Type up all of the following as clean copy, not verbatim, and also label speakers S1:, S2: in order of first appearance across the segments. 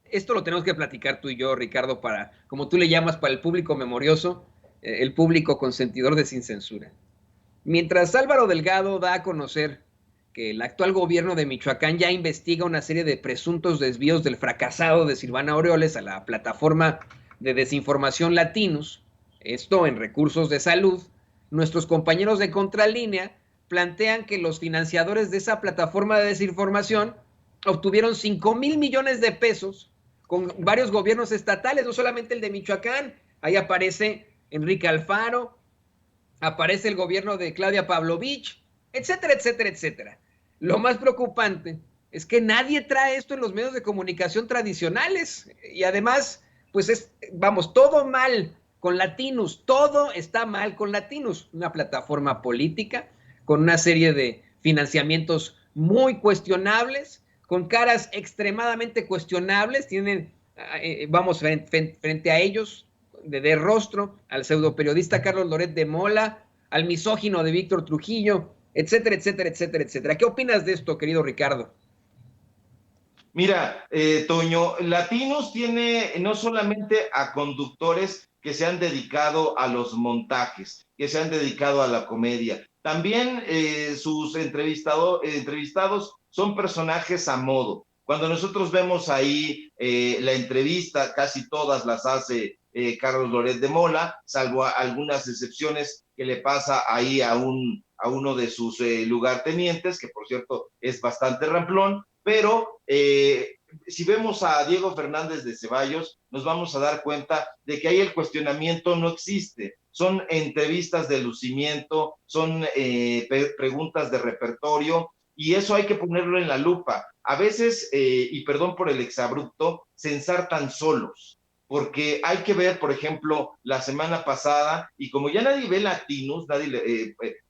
S1: esto lo tenemos que platicar tú y yo, Ricardo, para, como tú le llamas, para el público memorioso, el público consentidor de Sin Censura. Mientras Álvaro Delgado da a conocer que el actual gobierno de Michoacán ya investiga una serie de presuntos desvíos del fracasado de Silvana Aureoles a la plataforma de desinformación Latinus, esto en recursos de salud, nuestros compañeros de Contralínea plantean que los financiadores de esa plataforma de desinformación obtuvieron 5,000 millones de pesos con varios gobiernos estatales, no solamente el de Michoacán. Ahí aparece Enrique Alfaro, aparece el gobierno de Claudia Pavlovich, etcétera, etcétera, etcétera. Lo más preocupante es que nadie trae esto en los medios de comunicación tradicionales y además, pues vamos, todo mal con Latinus, todo está mal con Latinus, una plataforma política con una serie de financiamientos muy cuestionables, con caras extremadamente cuestionables, tienen, vamos, frente a ellos, de rostro, al pseudoperiodista Carlos Loret de Mola, al misógino de Víctor Trujillo, etcétera, etcétera, etcétera, etcétera. ¿Qué opinas de esto, querido Ricardo?
S2: Mira, Toño, Latinos tiene no solamente a conductores que se han dedicado a los montajes, que se han dedicado a la comedia, también sus entrevistados son personajes a modo. Cuando nosotros vemos ahí la entrevista, casi todas las hace Carlos Loret de Mola, salvo algunas excepciones que le pasa ahí a uno de sus lugartenientes, que por cierto es bastante ramplón, pero si vemos a Diego Fernández de Ceballos, nos vamos a dar cuenta de que ahí el cuestionamiento no existe. Son entrevistas de lucimiento, son preguntas de repertorio, y eso hay que ponerlo en la lupa. A veces, y perdón por el exabrupto, se ensartan solos, porque hay que ver, por ejemplo, la semana pasada, y como ya nadie ve Latinos,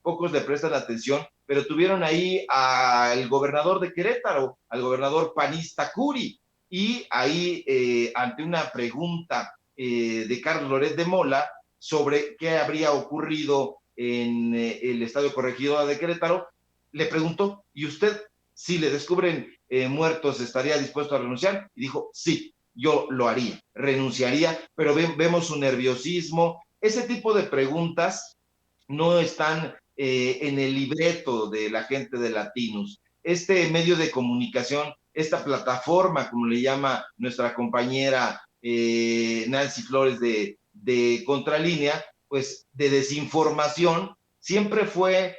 S2: pocos le prestan atención, pero tuvieron ahí al gobernador de Querétaro, al gobernador panista Curi, y ahí ante una pregunta de Carlos Loret de Mola sobre qué habría ocurrido en el Estadio Corregidora de Querétaro, le preguntó, ¿y usted, si le descubren muertos, estaría dispuesto a renunciar? Y dijo, sí, yo lo haría, renunciaría, pero vemos su nerviosismo. Ese tipo de preguntas no están en el libreto de la gente de Latinos. Este medio de comunicación, esta plataforma, como le llama nuestra compañera Nancy Flores de Contralínea, pues de desinformación, siempre fue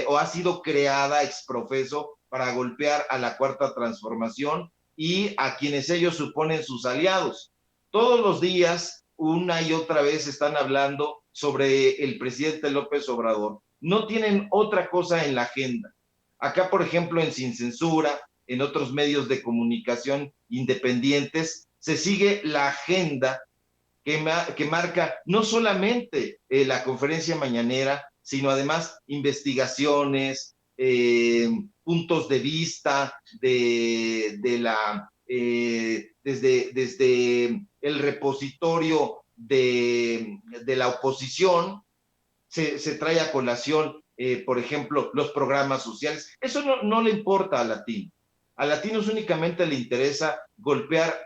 S2: o ha sido creada exprofeso para golpear a la Cuarta Transformación y a quienes ellos suponen sus aliados. Todos los días, una y otra vez, están hablando sobre el presidente López Obrador. No tienen otra cosa en la agenda. Acá, por ejemplo, en Sin Censura, en otros medios de comunicación independientes, se sigue la agenda que marca no solamente la conferencia mañanera, sino además investigaciones, puntos de vista desde el repositorio de la oposición, se trae a colación, por ejemplo, los programas sociales. Eso no le importa a Latino. A Latinos únicamente le interesa golpear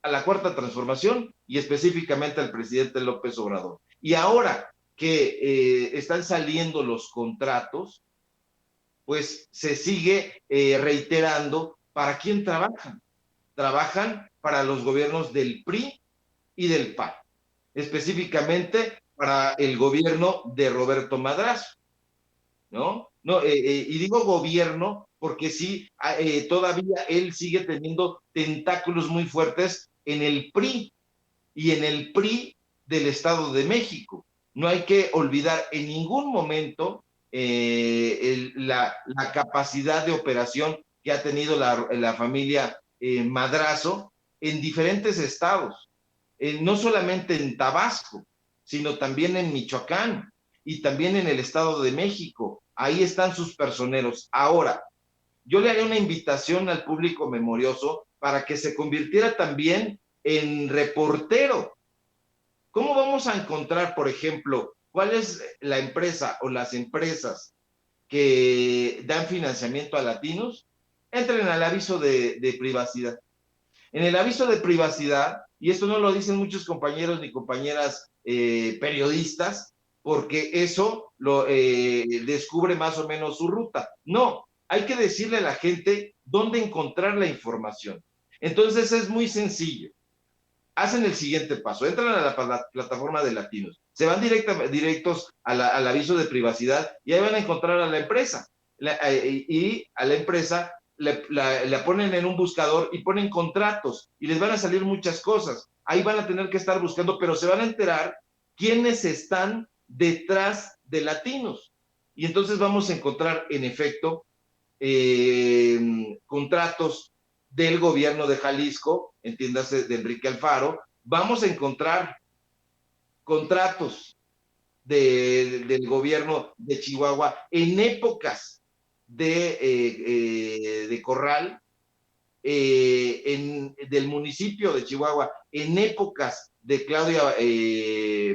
S2: a la Cuarta Transformación y específicamente al presidente López Obrador. Y ahora que están saliendo los contratos, pues se sigue reiterando para quién trabajan. Trabajan para los gobiernos del PRI y del PAN, específicamente para el gobierno de Roberto Madrazo, ¿no? Y digo gobierno porque sí, todavía él sigue teniendo tentáculos muy fuertes en el PRI y en el PRI del Estado de México. No hay que olvidar en ningún momento la capacidad de operación que ha tenido la familia Madrazo en diferentes estados, no solamente en Tabasco, sino también en Michoacán y también en el Estado de México. Ahí están sus personeros. Ahora, yo le haré una invitación al público memorioso para que se convirtiera también en reportero. ¿Cómo vamos a encontrar, por ejemplo, cuál es la empresa o las empresas que dan financiamiento a Latinos? Entren al aviso de privacidad. En el aviso de privacidad, y esto no lo dicen muchos compañeros ni compañeras periodistas, porque eso lo descubre más o menos su ruta. No, hay que decirle a la gente dónde encontrar la información. Entonces es muy sencillo. Hacen el siguiente paso, entran a la plataforma de Latinos, se van directos al aviso de privacidad y ahí van a encontrar a la empresa. Y a la empresa la ponen en un buscador y ponen contratos y les van a salir muchas cosas. Ahí van a tener que estar buscando, pero se van a enterar quiénes están detrás de Latinos. Y entonces vamos a encontrar, en efecto, contratos del gobierno de Jalisco, entiéndase, de Enrique Alfaro. Vamos a encontrar contratos del gobierno de Chihuahua en épocas de Corral, del municipio de Chihuahua, en épocas de Claudia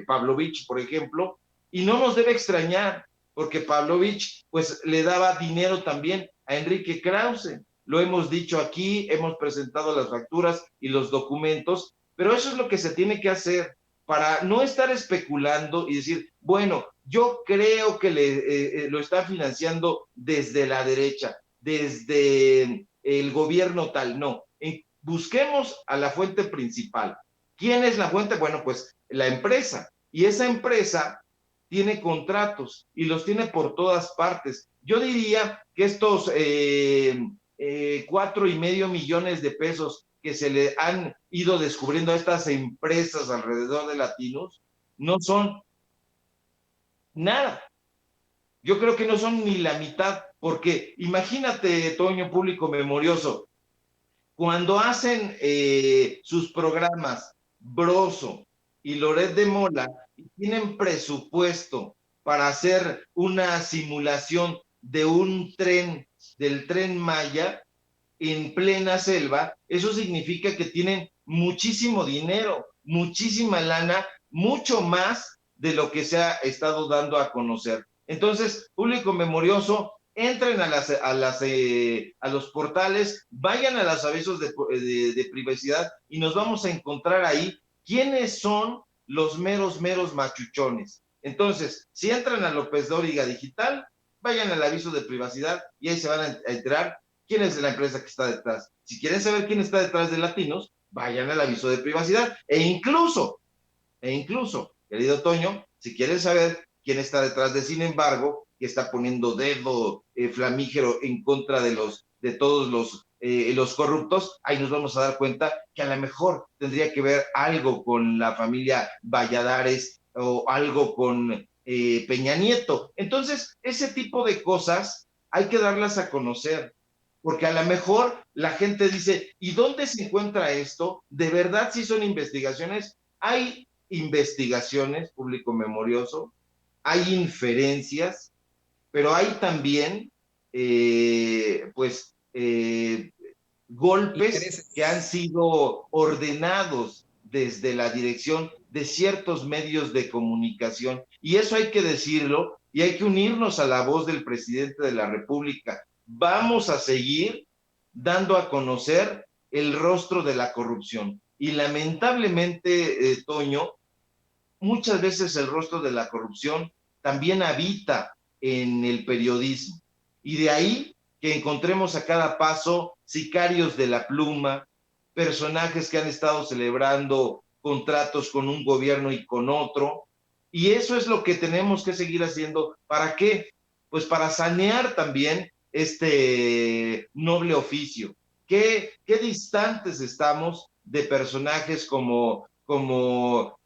S2: Pavlovich, por ejemplo, y no nos debe extrañar, porque Pavlovich pues le daba dinero también a Enrique Krause. Lo hemos dicho aquí, hemos presentado las facturas y los documentos, pero eso es lo que se tiene que hacer para no estar especulando y decir, bueno, yo creo que lo está financiando desde la derecha, desde el gobierno tal. No, busquemos a la fuente principal. ¿Quién es la fuente? Bueno, pues la empresa. Y esa empresa tiene contratos y los tiene por todas partes. Yo diría que estos 4.5 millones de pesos que se le han ido descubriendo a estas empresas alrededor de Latinos no son nada. Yo creo que no son ni la mitad, porque imagínate, Toño, público memorioso, cuando hacen sus programas Broso y Loret de Mola, tienen presupuesto para hacer una simulación de un tren, del Tren Maya, en plena selva, eso significa que tienen muchísimo dinero, muchísima lana, mucho más de lo que se ha estado dando a conocer. Entonces, público memorioso, entren a los portales, vayan a los avisos de privacidad y nos vamos a encontrar ahí quiénes son los meros machuchones. Entonces, si entran a López Dóriga Digital, vayan al aviso de privacidad y ahí se van a enterar quién es la empresa que está detrás. Si quieren saber quién está detrás de Latinos, vayan al aviso de privacidad. E incluso, querido Toño, si quieren saber quién está detrás de Sin embargo, que está poniendo dedo flamígero en contra de todos los corruptos, ahí nos vamos a dar cuenta que a lo mejor tendría que ver algo con la familia Valladares o algo con Peña Nieto. Entonces, ese tipo de cosas hay que darlas a conocer, porque a lo mejor la gente dice, ¿y dónde se encuentra esto? ¿De verdad sí son investigaciones? Hay investigaciones, público memorioso, hay inferencias, pero hay también, golpes que han
S1: Intereses.
S2: sido ordenados desde la dirección de ciertos medios de comunicación. Y eso hay que decirlo y hay que unirnos a la voz del presidente de la República. Vamos a seguir dando a conocer el rostro de la corrupción. Y lamentablemente, Toño, muchas veces el rostro de la corrupción también habita en el periodismo. Y de ahí que encontremos a cada paso sicarios de la pluma, personajes que han estado celebrando contratos con un gobierno y con otro. Y eso es lo que tenemos que seguir haciendo. ¿Para qué? Pues para sanear también este noble oficio. ¿Qué distantes estamos de personajes como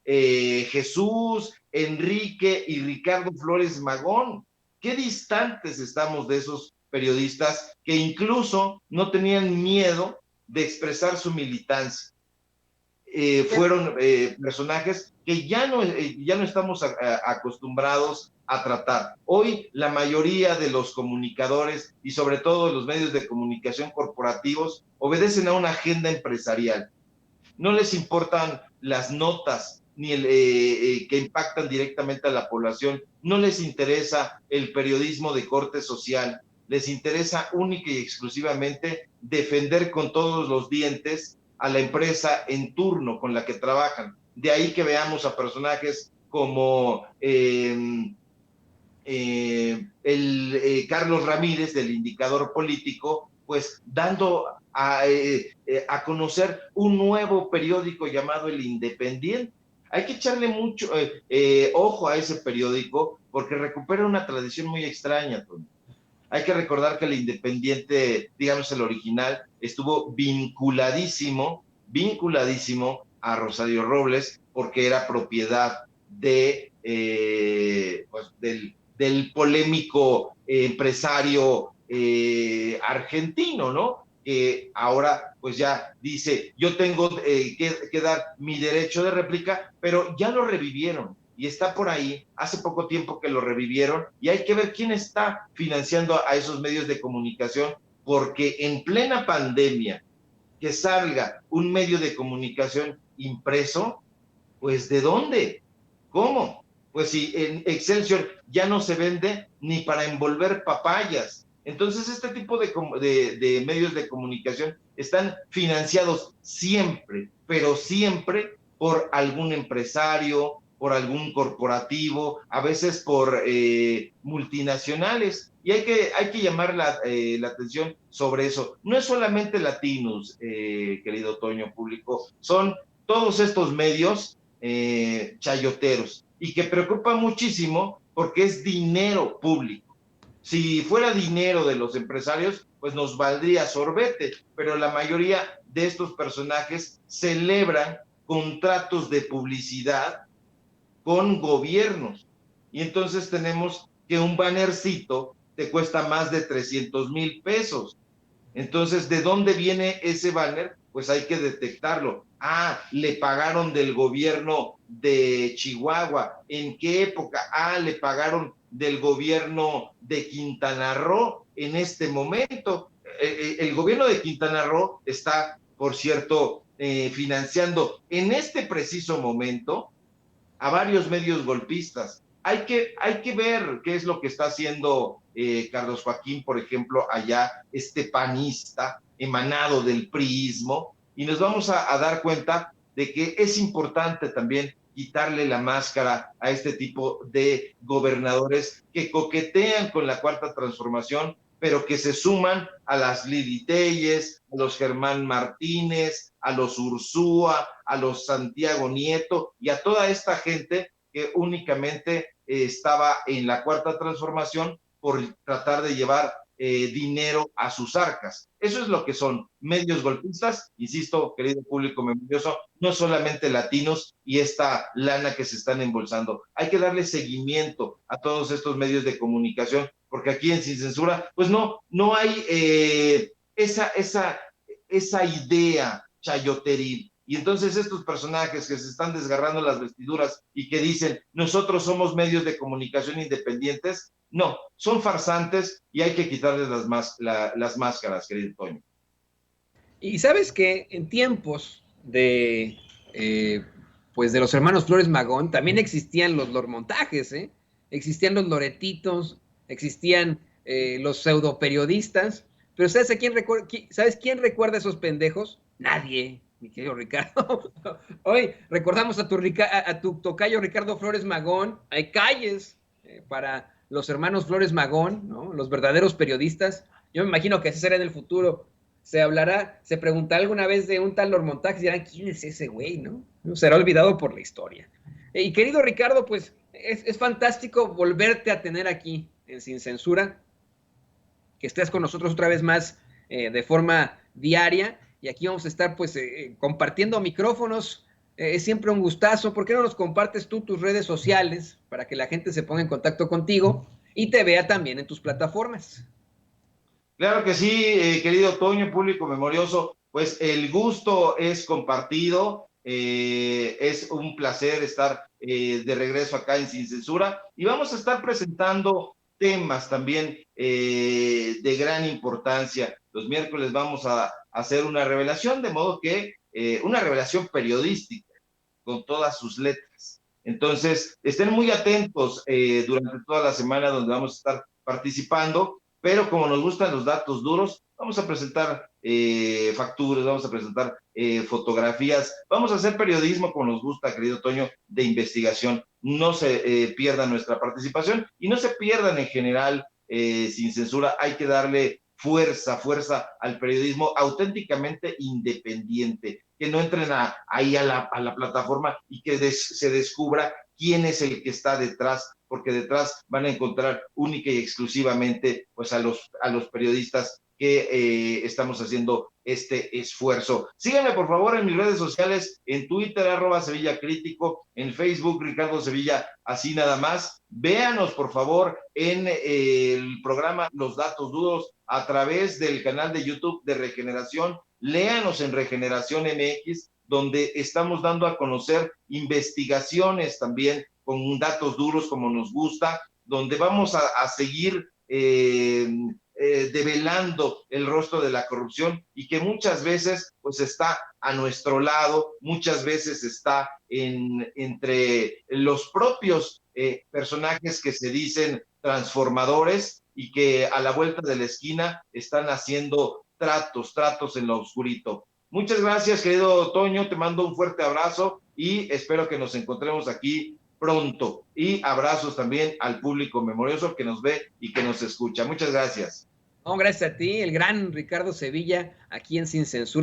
S2: Jesús, Enrique y Ricardo Flores Magón? ¿Qué distantes estamos de esos periodistas que incluso no tenían miedo de expresar su militancia? Fueron personajes que ya no estamos acostumbrados a tratar. Hoy la mayoría de los comunicadores y sobre todo los medios de comunicación corporativos obedecen a una agenda empresarial. No les importan las notas ni que impactan directamente a la población, no les interesa el periodismo de corte social, les interesa única y exclusivamente defender con todos los dientes a la empresa en turno con la que trabajan. De ahí que veamos a personajes como Carlos Ramírez, del Indicador Político, pues dando a conocer un nuevo periódico llamado El Independiente. Hay que echarle mucho ojo a ese periódico porque recupera una tradición muy extraña, Tony. Hay que recordar que El Independiente, digamos el original, estuvo vinculadísimo a Rosario Robles porque era propiedad pues del polémico empresario argentino, ¿no? Que ahora pues ya dice, yo tengo que dar mi derecho de réplica, pero ya lo revivieron y está por ahí, hace poco tiempo que lo revivieron, y hay que ver quién está financiando a esos medios de comunicación, porque en plena pandemia, que salga un medio de comunicación impreso, pues ¿de dónde? ¿Cómo? Pues si en Excelsior ya no se vende ni para envolver papayas. Entonces este tipo de medios de comunicación están financiados siempre, pero siempre por algún empresario, por algún corporativo, a veces por multinacionales. Y hay que llamar la atención sobre eso. No es solamente Latinos, querido Toño Público, son todos estos medios chayoteros y que preocupa muchísimo porque es dinero público. Si fuera dinero de los empresarios, pues nos valdría sorbete, pero la mayoría de estos personajes celebran contratos de publicidad con gobiernos. Y entonces tenemos que un bannercito te cuesta más de 300,000 pesos. Entonces, ¿de dónde viene ese banner? Pues hay que detectarlo. Ah, le pagaron del gobierno de Chihuahua. ¿En qué época? Ah, le pagaron del gobierno de Quintana Roo en este momento. El gobierno de Quintana Roo está, por cierto, financiando en este preciso momento a varios medios golpistas. Hay que ver qué es lo que está haciendo Carlos Joaquín, por ejemplo, allá, este panista emanado del priismo, y nos vamos a dar cuenta de que es importante también quitarle la máscara a este tipo de gobernadores que coquetean con la cuarta transformación, pero que se suman a las Lili Telles, a los Germán Martínez, a los Ursúa, a los Santiago Nieto y a toda esta gente que únicamente estaba en la cuarta transformación por tratar de llevar dinero a sus arcas. Eso es lo que son medios golpistas, insisto, querido público memorioso, no solamente Latinos y esta lana que se están embolsando. Hay que darle seguimiento a todos estos medios de comunicación, porque aquí en Sin Censura, pues no hay esa idea chayoteril. Y entonces estos personajes que se están desgarrando las vestiduras y que dicen, nosotros somos medios de comunicación independientes, no, son farsantes y hay que quitarles las máscaras, querido Toño.
S1: Y sabes que en tiempos pues de los hermanos Flores Magón también existían los lormontajes, ¿eh? Existían los loretitos, existían los pseudoperiodistas, pero ¿sabes quién recuerda a esos pendejos? Nadie, mi querido Ricardo. Hoy recordamos a tu tocayo Ricardo Flores Magón. Hay calles para los hermanos Flores Magón, ¿no? Los verdaderos periodistas. Yo me imagino que así será en el futuro. Se preguntará alguna vez de un tal Lormontax y dirán, ¿quién es ese güey, no? Será olvidado por la historia. Y querido Ricardo, pues es fantástico volverte a tener aquí en Sin Censura, que estés con nosotros otra vez más de forma diaria, y aquí vamos a estar pues compartiendo micrófonos. Es siempre un gustazo. ¿Por qué no nos compartes tú tus redes sociales para que la gente se ponga en contacto contigo y te vea también en tus plataformas?
S2: Claro que sí, querido Toño, público memorioso, pues el gusto es compartido, es un placer estar de regreso acá en Sin Censura y vamos a estar presentando temas también de gran importancia. Los miércoles vamos a hacer una revelación, de modo que una revelación periodística con todas sus letras. Entonces, estén muy atentos durante toda la semana donde vamos a estar participando, pero como nos gustan los datos duros, vamos a presentar facturas, vamos a presentar fotografías, vamos a hacer periodismo como nos gusta, querido Toño, de investigación. No se pierda nuestra participación y no se pierdan en general Sin Censura. Hay que darle fuerza al periodismo auténticamente independiente, que no entren ahí a la plataforma y que se descubra quién es el que está detrás, porque detrás van a encontrar única y exclusivamente pues a los periodistas que estamos haciendo este esfuerzo. Síganme por favor en mis redes sociales, en Twitter, @Sevilla Crítico, en Facebook, Ricardo Sevilla, así nada más. Véanos por favor en el programa Los Datos Duros a través del canal de YouTube de Regeneración. Léanos en Regeneración MX, donde estamos dando a conocer investigaciones también con datos duros como nos gusta, donde vamos a seguir develando el rostro de la corrupción y que muchas veces pues está a nuestro lado, muchas veces está entre los propios personajes que se dicen transformadores y que a la vuelta de la esquina están haciendo tratos en lo oscurito. Muchas gracias, querido Toño, te mando un fuerte abrazo y espero que nos encontremos aquí pronto. Y abrazos también al público memorioso que nos ve y que nos escucha. Muchas gracias.
S1: No, gracias a ti, el gran Ricardo Sevilla, aquí en Sin Censura.